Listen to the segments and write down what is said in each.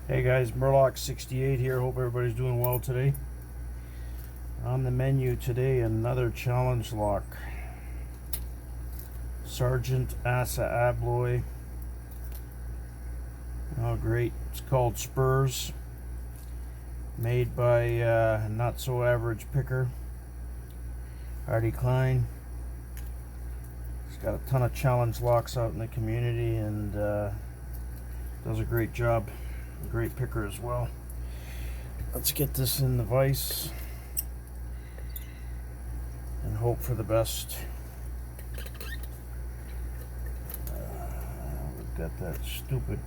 Hey guys, MUR-LOCK 68 here. Hope everybody's doing well today. On the menu today, another challenge lock. Sergeant Asa Abloy. Oh great, it's called Spurs. Made by not so average picker, Artie Klein. He's got a ton of challenge locks out in the community and does a great job. A great picker as well. Let's get this in the vise and hope for the best. We've got that stupid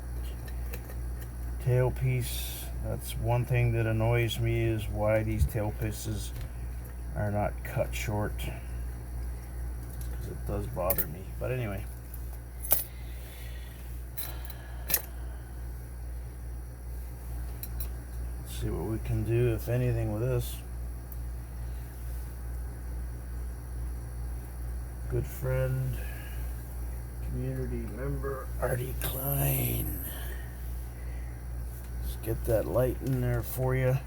tailpiece. That's one thing that annoys me, is why these tailpieces are not cut short, because it does bother me. But anyway, let's see what we can do, if anything, with this. Good friend, community member, Artie Klein. Let's get that light in there for you.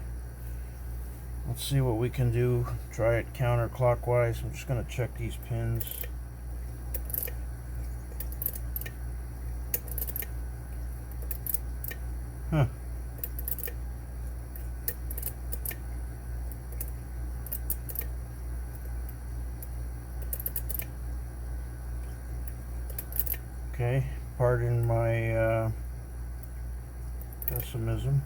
Let's see what we can do. Try it counterclockwise. I'm just going to check these pins. Huh. Okay, pardon my pessimism.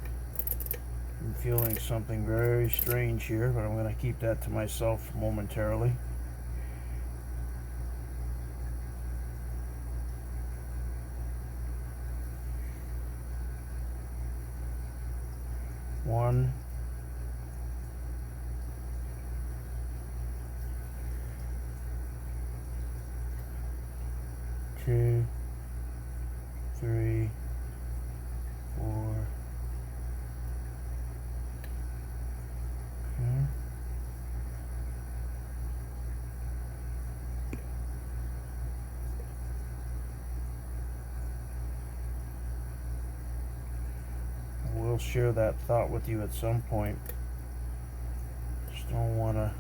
I'm feeling something very strange here, but I'm going to keep that to myself momentarily. One, two, 3, 4. Okay. I will share that thought with you at some point. Just don't want to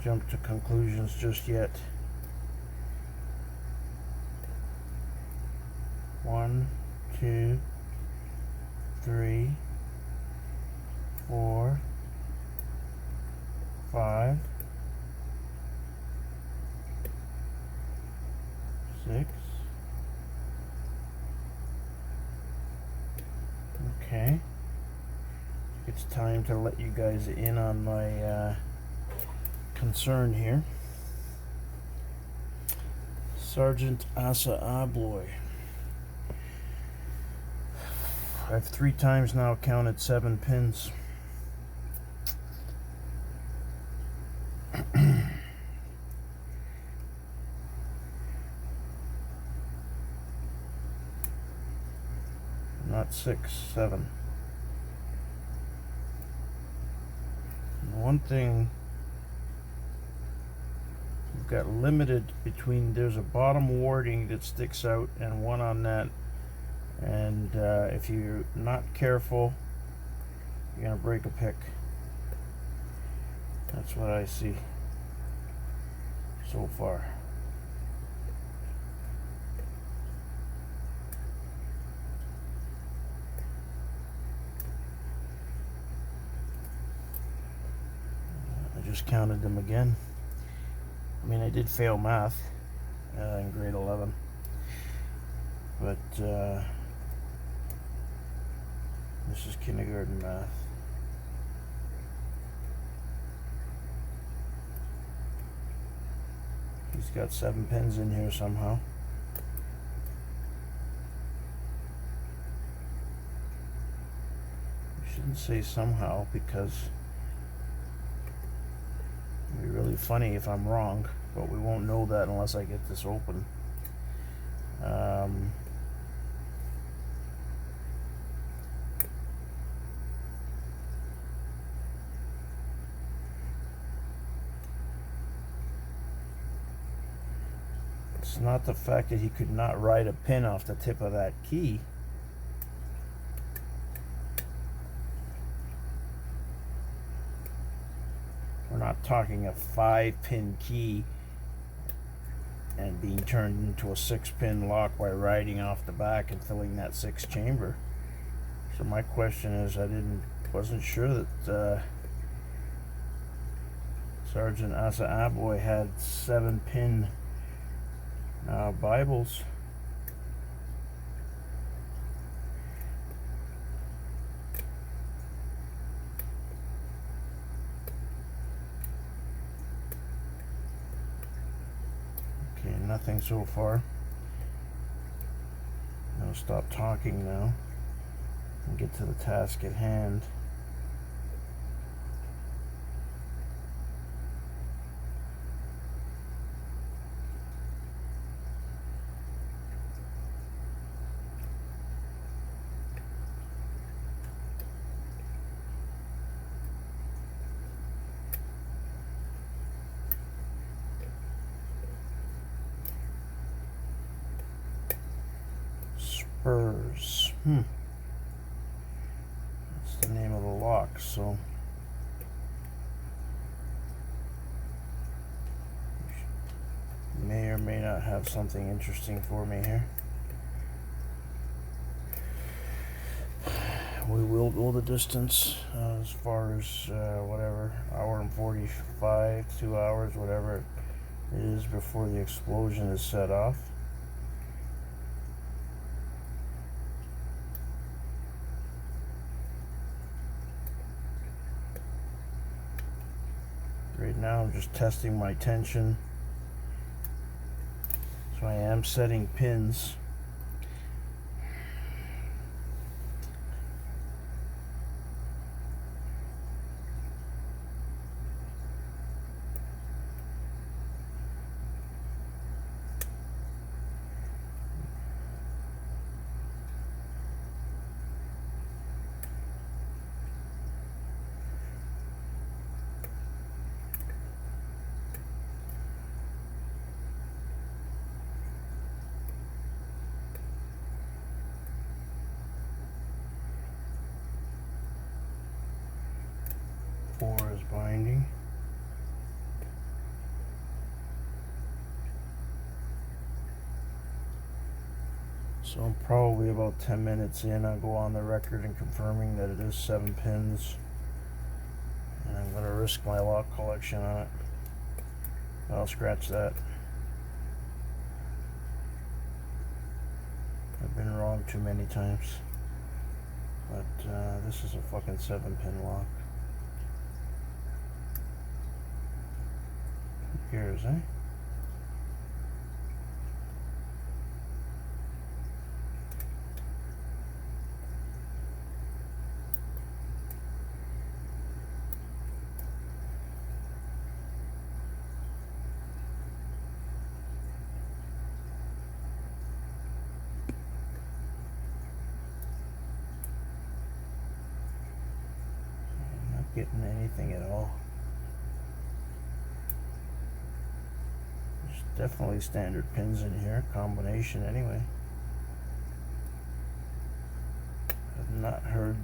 jump to conclusions just yet. 1, 2, 3, 4, 5, 6. Okay. It's time to let you guys in on my concern here. Sergeant Asa Abloy. I've 3 times now counted 7 pins. Not 6, 7. And one thing, we've got limited between, there's a bottom warding that sticks out and one on that. And if you're not careful, you're going to break a pick. That's what I see so far. I just counted them again. I mean, I did fail math in grade 11. But this is kindergarten math. He's got 7 pins in here somehow. I shouldn't say somehow, because it'd be really funny if I'm wrong, but we won't know that unless I get this open. It's not the fact that he could not write a pin off the tip of that key. not talking a 5-pin key and being turned into a 6-pin lock by riding off the back and filling that 6th chamber. So my question is, wasn't sure that Sergeant Asa Aboy had 7-pin Bibles. Okay, nothing so far. I'll stop talking now and get to the task at hand. Spurs. That's the name of the lock, so may or may not have something interesting for me here. We will go the distance as far as whatever, hour and 45, 2 hours, whatever it is before the explosion is set off. Right now I'm just testing my tension. So I am setting pins. Four is binding. So I'm probably about 10 minutes in. I'll go on the record and confirming that it is 7 pins. And I'm going to risk my lock collection on it. I'll scratch that. I've been wrong too many times. But this is a fucking 7-pin lock. Who cares, eh? I'm not getting anything at all. Definitely standard pins in here, combination anyway. I've not heard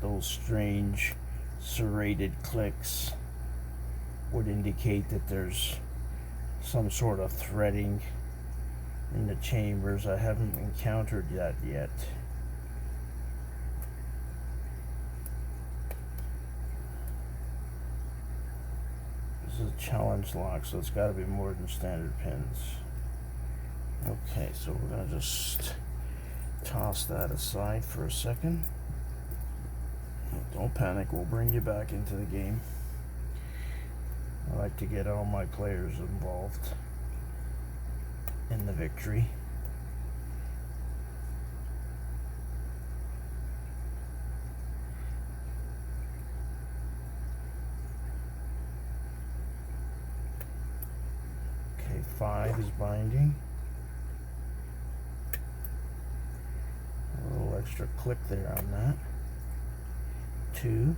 those strange serrated clicks would indicate that there's some sort of threading in the chambers. I haven't encountered that yet. This is a challenge lock, so it's got to be more than standard pins. Okay, so we're going to just toss that aside for a second. Don't panic, we'll bring you back into the game. I like to get all my players involved in the victory. Okay, 5 is binding. A little extra click there on that. 2.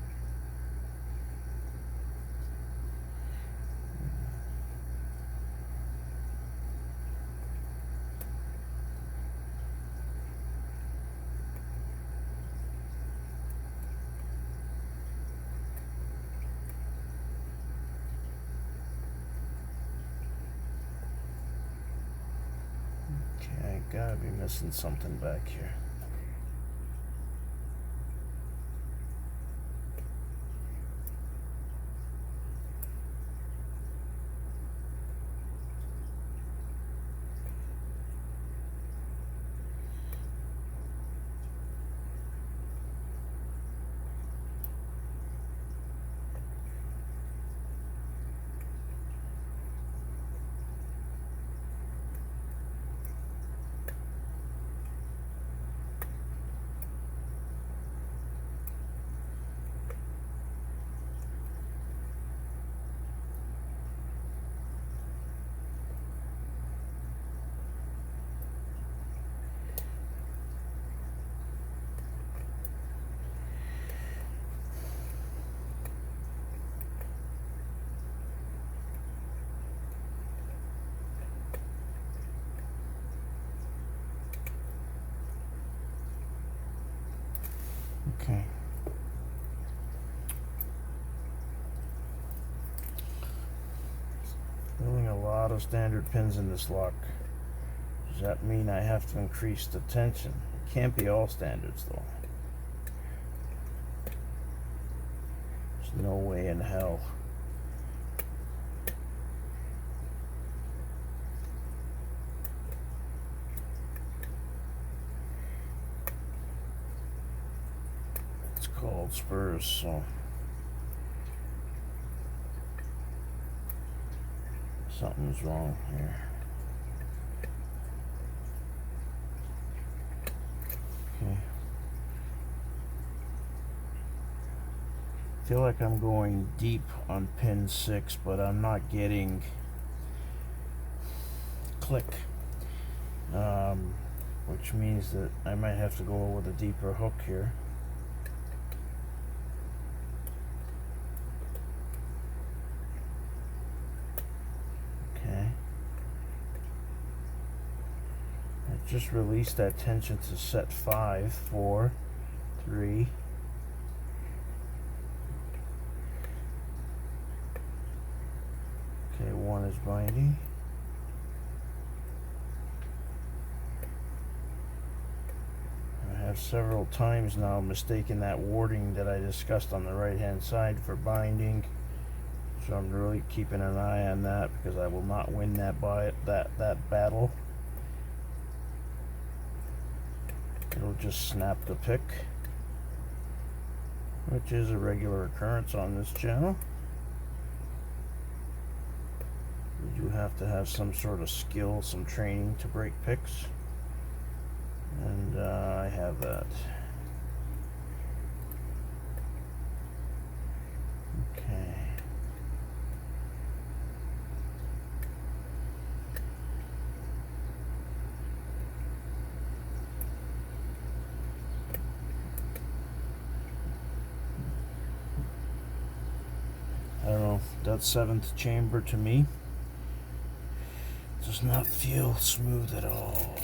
I gotta be missing something back here. Okay. Building a lot of standard pins in this lock. Does that mean I have to increase the tension? It can't be all standards though. There's no way in hell. It's called Spurs, so something's wrong here. Okay. I feel like I'm going deep on pin 6, but I'm not getting click, which means that I might have to go with a deeper hook here. Just release that tension to set 5, 4, 3. Okay, 1 is binding. I have several times now mistaken that warding that I discussed on the right hand side for binding. So I'm really keeping an eye on that because I will not win that battle. It'll just snap the pick, which is a regular occurrence on this channel. You have to have some sort of skill, some training to break picks, and I have that. Okay. I don't know, that 7th chamber to me does not feel smooth at all.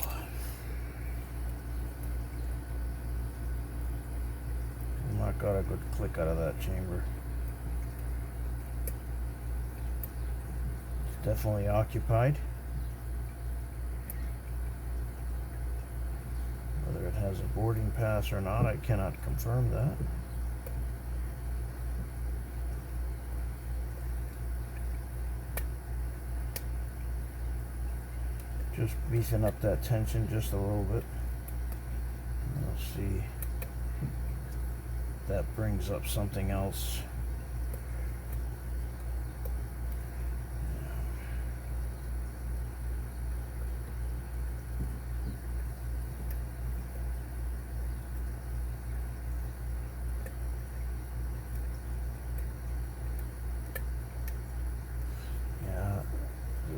I've not got a good click out of that chamber. It's definitely occupied. Whether it has a boarding pass or not, I cannot confirm that. Just beefing up that tension just a little bit. We'll see if that brings up something else.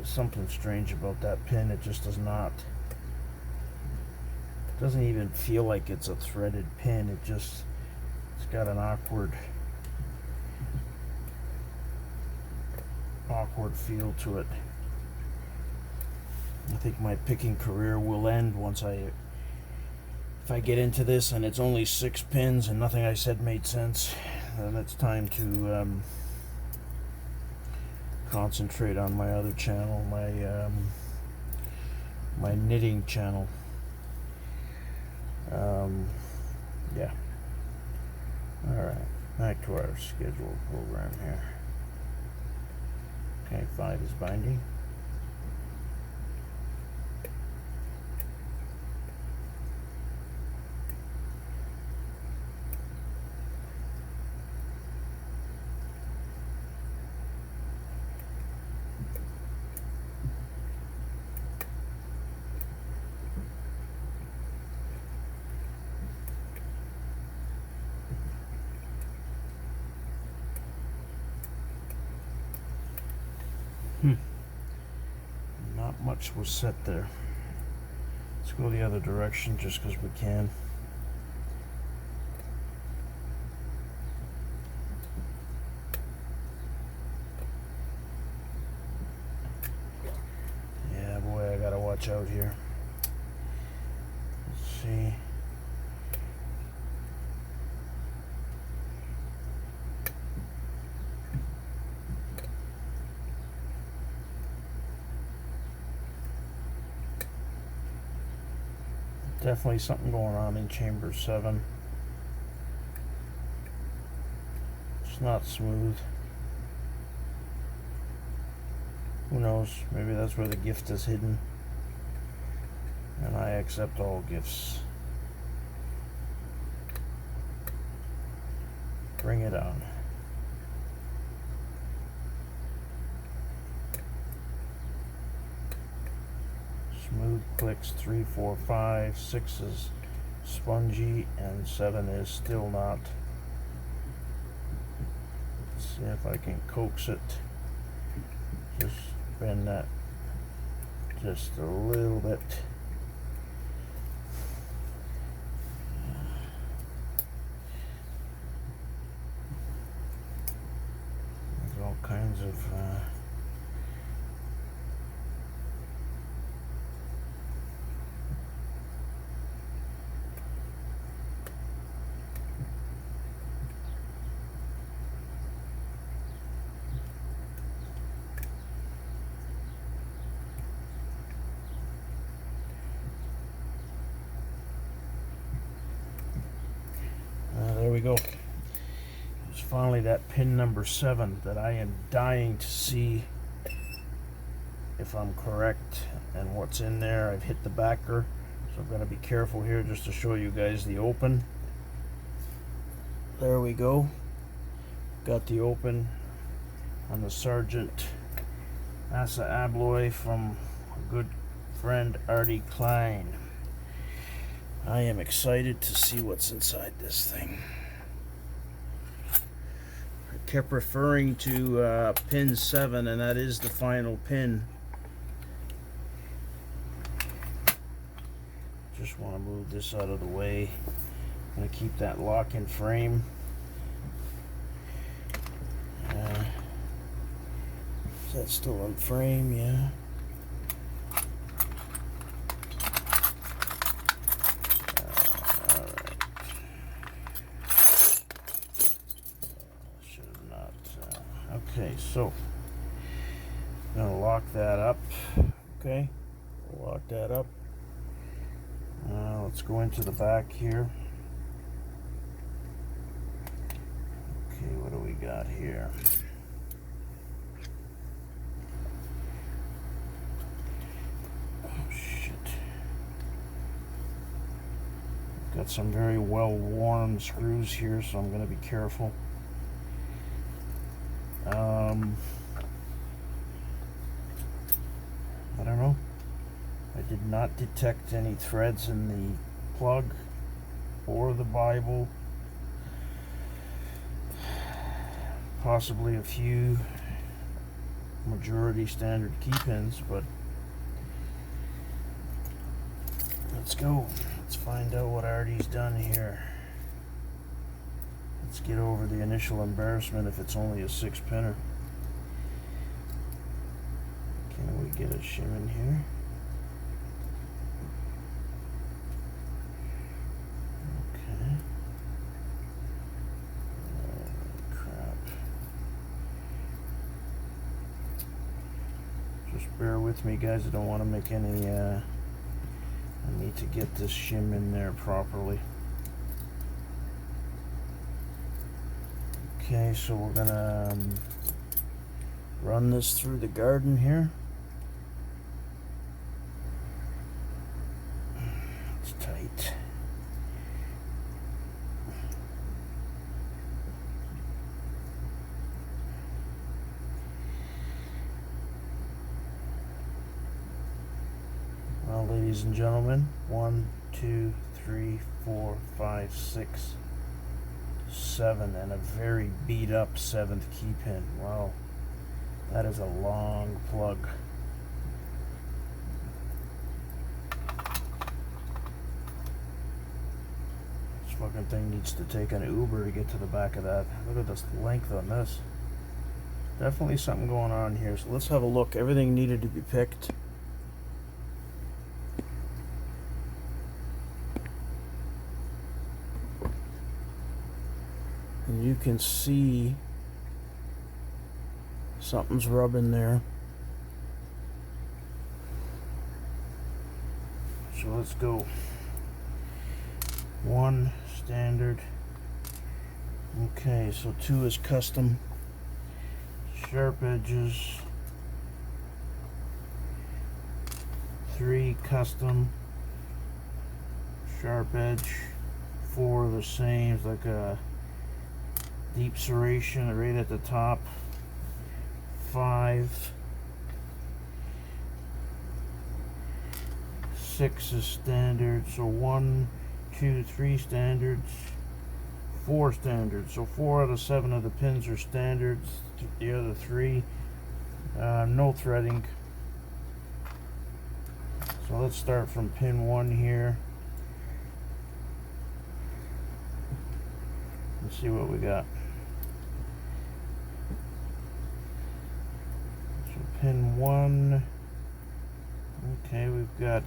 Something strange about that pin. It just doesn't even feel like it's a threaded pin. It's got an awkward feel to it. I think my picking career will end if I get into this and it's only 6 pins and nothing I said made sense. Then it's time to concentrate on my other channel, my knitting channel. Yeah. Alright, back to our scheduled program here. Okay, 5 is binding. Not much was set there. Let's go the other direction just because we can. Yeah, boy, I gotta watch out here. Let's see. Definitely something going on in chamber 7. It's not smooth. Who knows? Maybe that's where the gift is hidden. And I accept all gifts. Bring it on. Smooth clicks 3, 4, 5, 6 is spongy, and 7 is still not. Let's see if I can coax it. Just bend that just a little bit. There's all kinds of there we go. It's finally that pin number 7 that I am dying to see if I'm correct and what's in there. I've hit the backer, so I'm going to be careful here just to show you guys the open. There we go. Got the open on the Sergeant Massa Abloy from a good friend Artie Klein. I am excited to see what's inside this thing. I kept referring to pin 7, and that is the final pin. Just want to move this out of the way. I'm going to keep that lock in frame. Is that still in frame? Yeah. Okay, so I'm going to lock that up. Okay, we'll lock that up. Let's go into the back here. Okay, what do we got here? Oh, shit. Got some very well worn screws here, so I'm going to be careful. I don't know. I did not detect any threads in the plug or the Bible. Possibly a few majority standard key pins, but let's go. Let's find out what Artie's done here. Let's get over the initial embarrassment if it's only a 6-pinner. Can we get a shim in here? Okay. Oh, crap. Just bear with me, guys. I don't want to make any to get this shim in there properly. Okay, so we're gonna run this through the garden here. It's tight. Well, ladies and gentlemen, 1, 2, 3, 4, 5, 6, 7, and a very beat up 7th key pin. Wow, that is a long plug. This fucking thing needs to take an Uber to get to the back of that. Look at this length on this. Definitely something going on here. So let's have a look. Everything needed to be picked. And you can see something's rubbing there. So let's go. 1 standard. Okay, so 2 is custom. Sharp edges. 3 custom. Sharp edge. 4 the same. It's like a deep serration right at the top. 5. 6 is standard. So 1, 2, 3 standards. 4 standards. So 4 out of 7 of the pins are standards. The other 3 no threading. So let's start from pin 1 here. Let's see what we got. So pin 1. Okay, we've got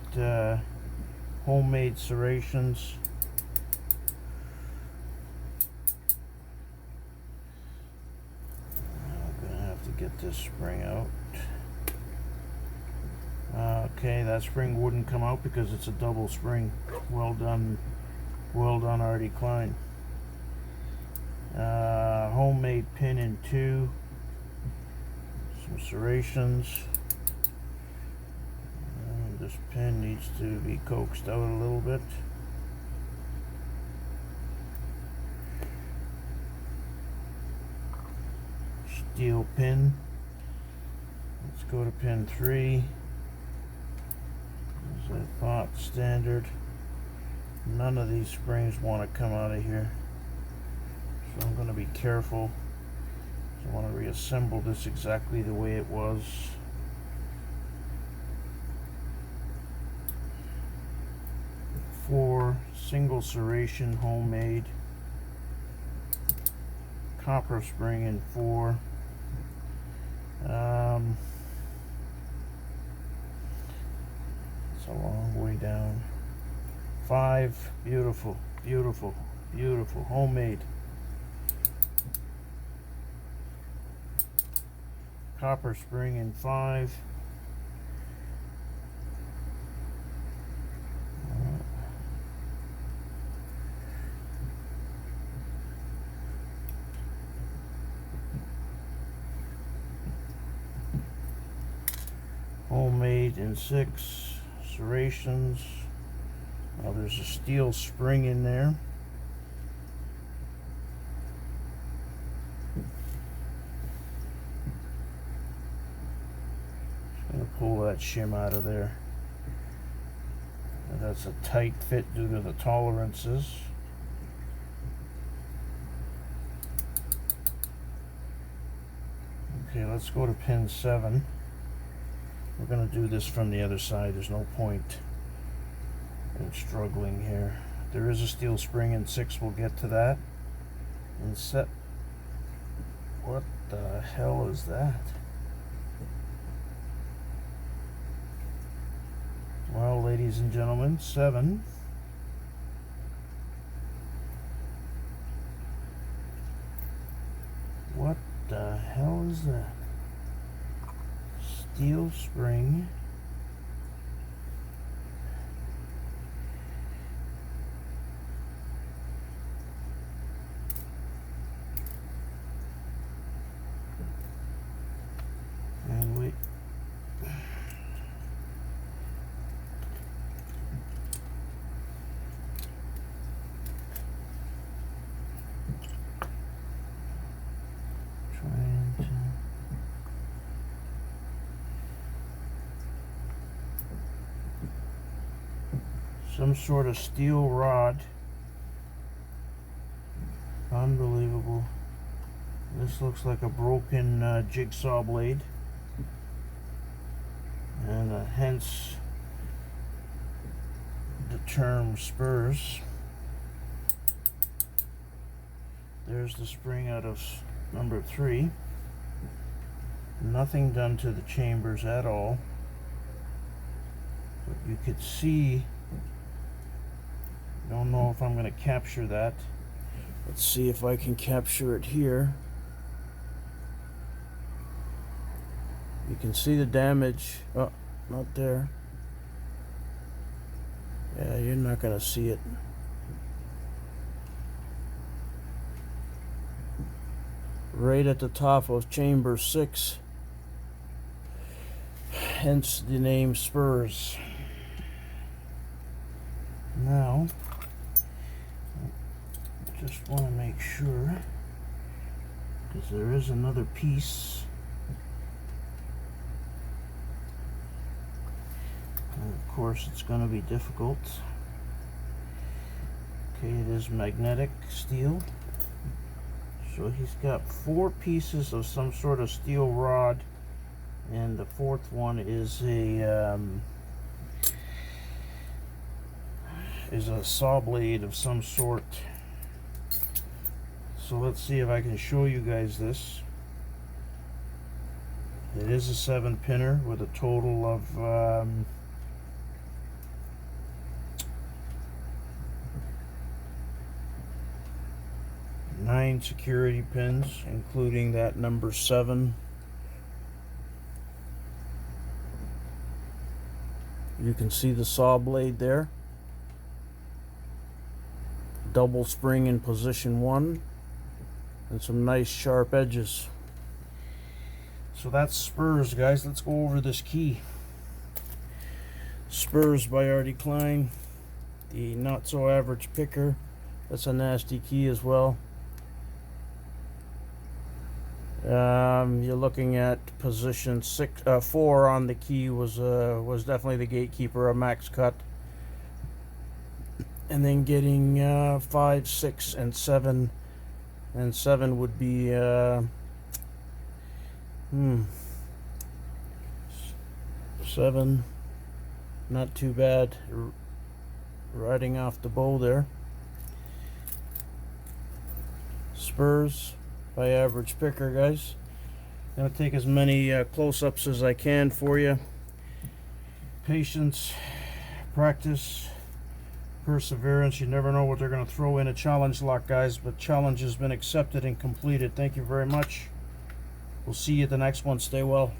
homemade serrations. I'm gonna have to get this spring out. Okay, that spring wouldn't come out because it's a double spring. Well done, Artie Klein. Homemade pin in 2. Some serrations. And this pin needs to be coaxed out a little bit. Steel pin. Let's go to pin 3. There's a pot standard. None of these springs want to come out of here, so I'm going to be careful. So I want to reassemble this exactly the way it was. Four single serration homemade. Copper spring in 4. It's a long way down. 5, beautiful, beautiful, beautiful, homemade. Copper spring in 5. Homemade in 6. Serrations. Now there's a steel spring in there. Just going to pull that shim out of there. And that's a tight fit due to the tolerances. Okay, let's go to pin 7. We're going to do this from the other side. There's no point in struggling here. There is a steel spring in 6. We'll get to that. And set. What the hell is that? Well, ladies and gentlemen, 7. What the hell is that? Steel spring some sort of steel rod. Unbelievable. This looks like a broken jigsaw blade, and hence the term Spurs. There's the spring out of number 3. Nothing done to the chambers at all, but you could see, don't know if I'm going to capture that. Let's see if I can capture it here. You can see the damage. Oh, not there. Yeah, you're not going to see it. Right at the top of chamber 6. Hence the name Spurs. Now, I just want to make sure, because there is another piece. And of course, it's going to be difficult. Okay, it is magnetic steel. So he's got 4 pieces of some sort of steel rod, and the 4th one is a saw blade of some sort. So let's see if I can show you guys this. It is a 7-pinner with a total of 9 security pins, including that number 7. You can see the saw blade there. Double spring in position 1, and some nice sharp edges. So that's Spurs, guys. Let's go over this key. Spurs by Artie Klein, the not so average picker. That's a nasty key as well. You're looking at position 4 on the key was definitely the gatekeeper, a max cut, and then getting 5, 6, and 7, and 7 would be 7, not too bad, riding off the bow there. Spurs by average picker, guys. I'm going to take as many close-ups as I can for you. Patience, practice, perseverance. You never know what they're going to throw in a challenge lock, guys, but challenge has been accepted and completed. Thank you very much. We'll see you at the next one. Stay well.